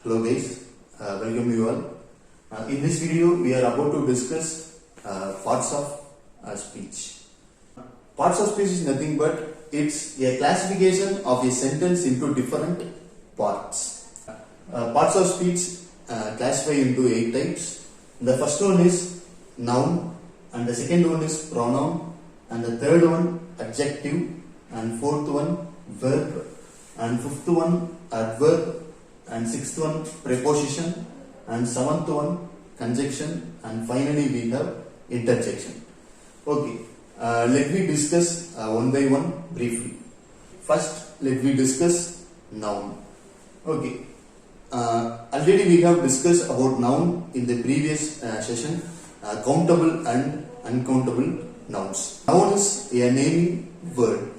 Hello guys, welcome you all. In this video we are about to discuss parts of speech. Parts of speech is nothing but it's a classification of a sentence into different parts. Parts of speech classify into 8 types. The first one is noun, and the second one is pronoun, and the third one adjective, and fourth one verb, and fifth one adverb, and sixth one preposition, and seventh one conjunction, and finally we have interjection. Okay, let me discuss one by one briefly. First, let me discuss noun. Okay, already we have discussed about noun in the previous session, countable and uncountable nouns. Noun is a naming word.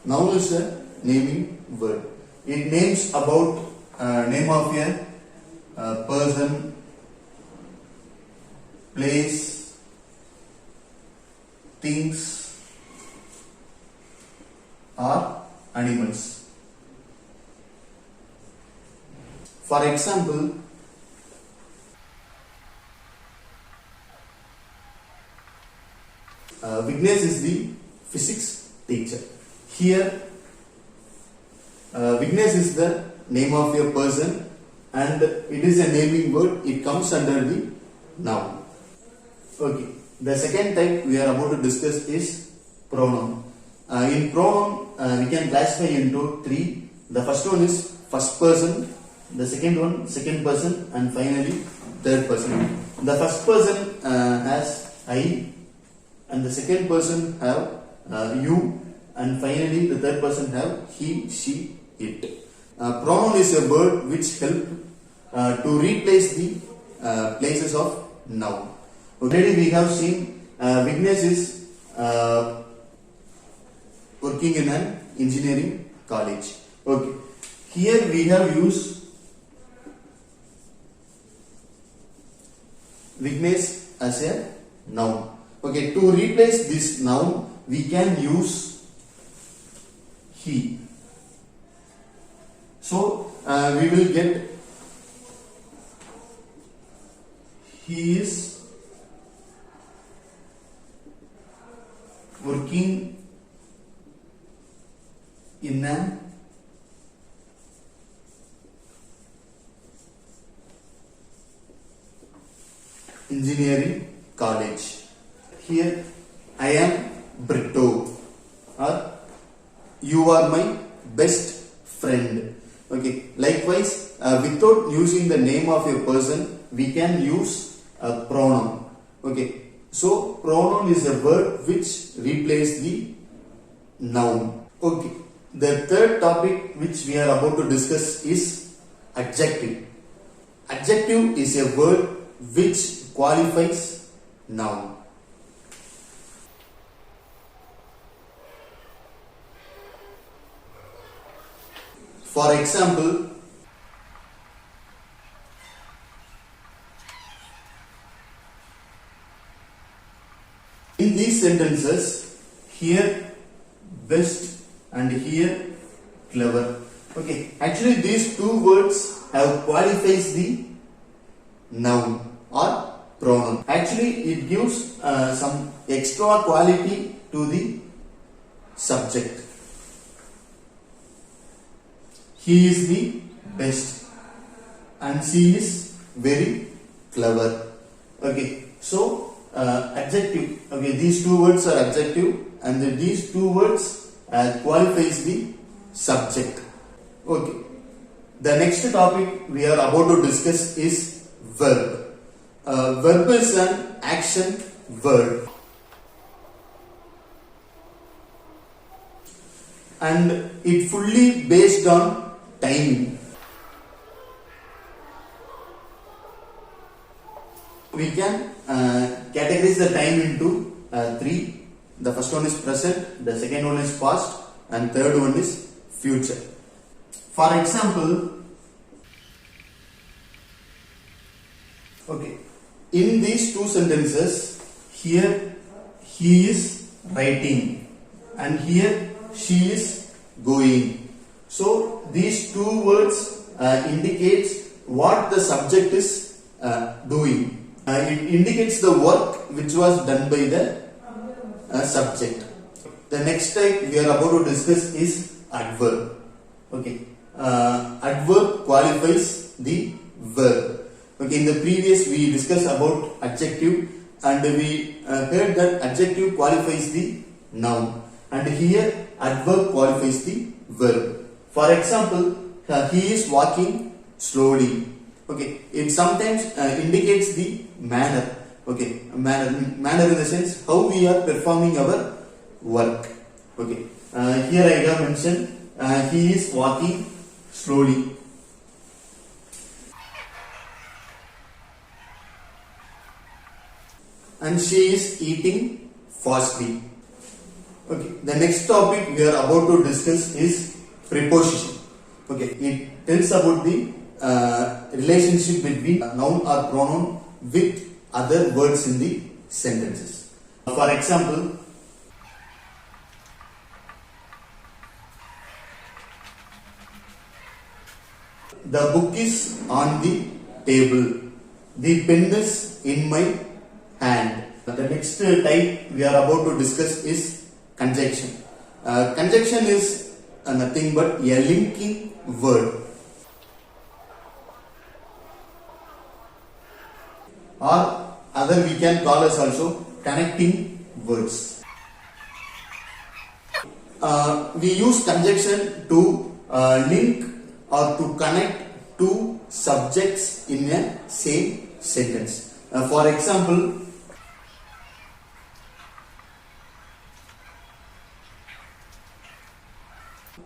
Noun is a naming word. It names about name of a person, place, things, or animals. For example, Vignesh is the physics teacher. Here, Vignesh is the name of a person and it is a naming word. It comes under the noun. Okay. The second type we are about to discuss is pronoun. In pronoun, we can classify into 3. The first one is first person, the second one second person, and finally third person. The first person has I, and the second person have you, and finally the third person have he, she, it. Pronoun is a word which help to replace the places of noun. Already we have seen Vignesh is working in an engineering college. Okay. Here we have used Vignesh as a noun. Okay. To replace this noun, we can use he. So we will get he is working in an engineering college. Here I am Brito, or you are my best friend. Okay. Likewise, without using the name of a person, we can use a pronoun. Okay. So pronoun is a word which replaces the noun. Okay. The third topic which we are about to discuss is adjective. Adjective is a word which qualifies noun. For example, in these sentences, here best and here clever. Okay, actually these two words have qualifies the noun or pronoun. Actually it gives some extra quality to the subject. He is the best and she is very clever. Okay, so adjective. Okay, these two words are adjective and these two words qualifies the subject. Okay, the next topic we are about to discuss is verb. Verb is an action word and it fully based on timing. We can categorize the time into 3. The first one is present, the second one is past, and third one is future. For example, okay, in these two sentences, here he is writing and here she is going. So these two words indicates what the subject is doing. It indicates the work which was done by the subject. The next type we are about to discuss is adverb. Okay, adverb qualifies the verb. Okay, in the previous we discussed about adjective, and we heard that adjective qualifies the noun, and here adverb qualifies the verb. For example, he is walking slowly. Okay, it sometimes indicates the manner. Okay, manner in the sense how we are performing our work. Okay, here I have mentioned he is walking slowly. And she is eating fastly. Okay, the next topic we are about to discuss is preposition. Okay, it tells about the relationship between noun or pronoun with other words in the sentences. For example, the book is on the table. The pen is in my hand. The next type we are about to discuss is conjunction. Conjunction is nothing but a linking word, or other we can call as also connecting words. We use conjunction to link or to connect two subjects in a same sentence. For example,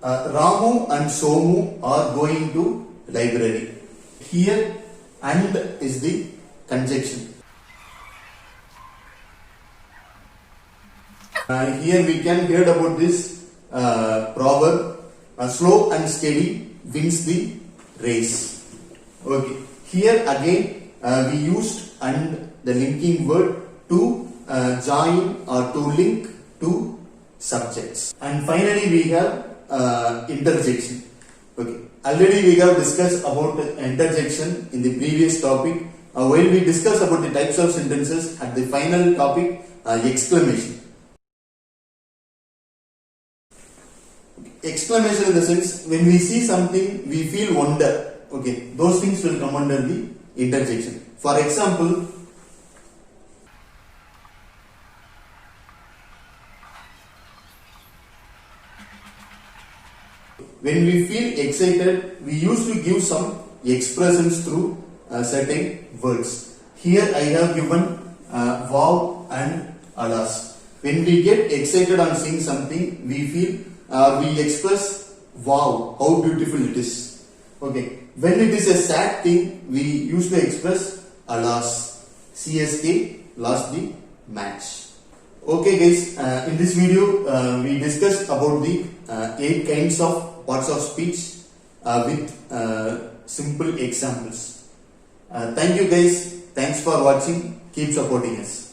Ramu and Somu are going to library. Here and is the conjunction. Here we can hear about this proverb, slow and steady wins the race. Okay, here again we used and the linking word to join or to link two subjects. And finally we have interjection. Okay, already we have discussed about interjection in the previous topic. While we discuss about the types of sentences, at the final topic, exclamation. Exclamation in the sense when we see something we feel wonder. Okay, those things will come under the interjection. For example, when we feel excited, we used to give some expressions through certain words. Here I have given wow and alas. When we get excited on seeing something, we feel we express wow, how beautiful it is. Okay. When it is a sad thing, we used to express alas. CSK lost the match. Okay guys, in this video we discussed about the 8 kinds of parts of speech with simple examples. Thank you guys. Thanks for watching. Keep supporting us.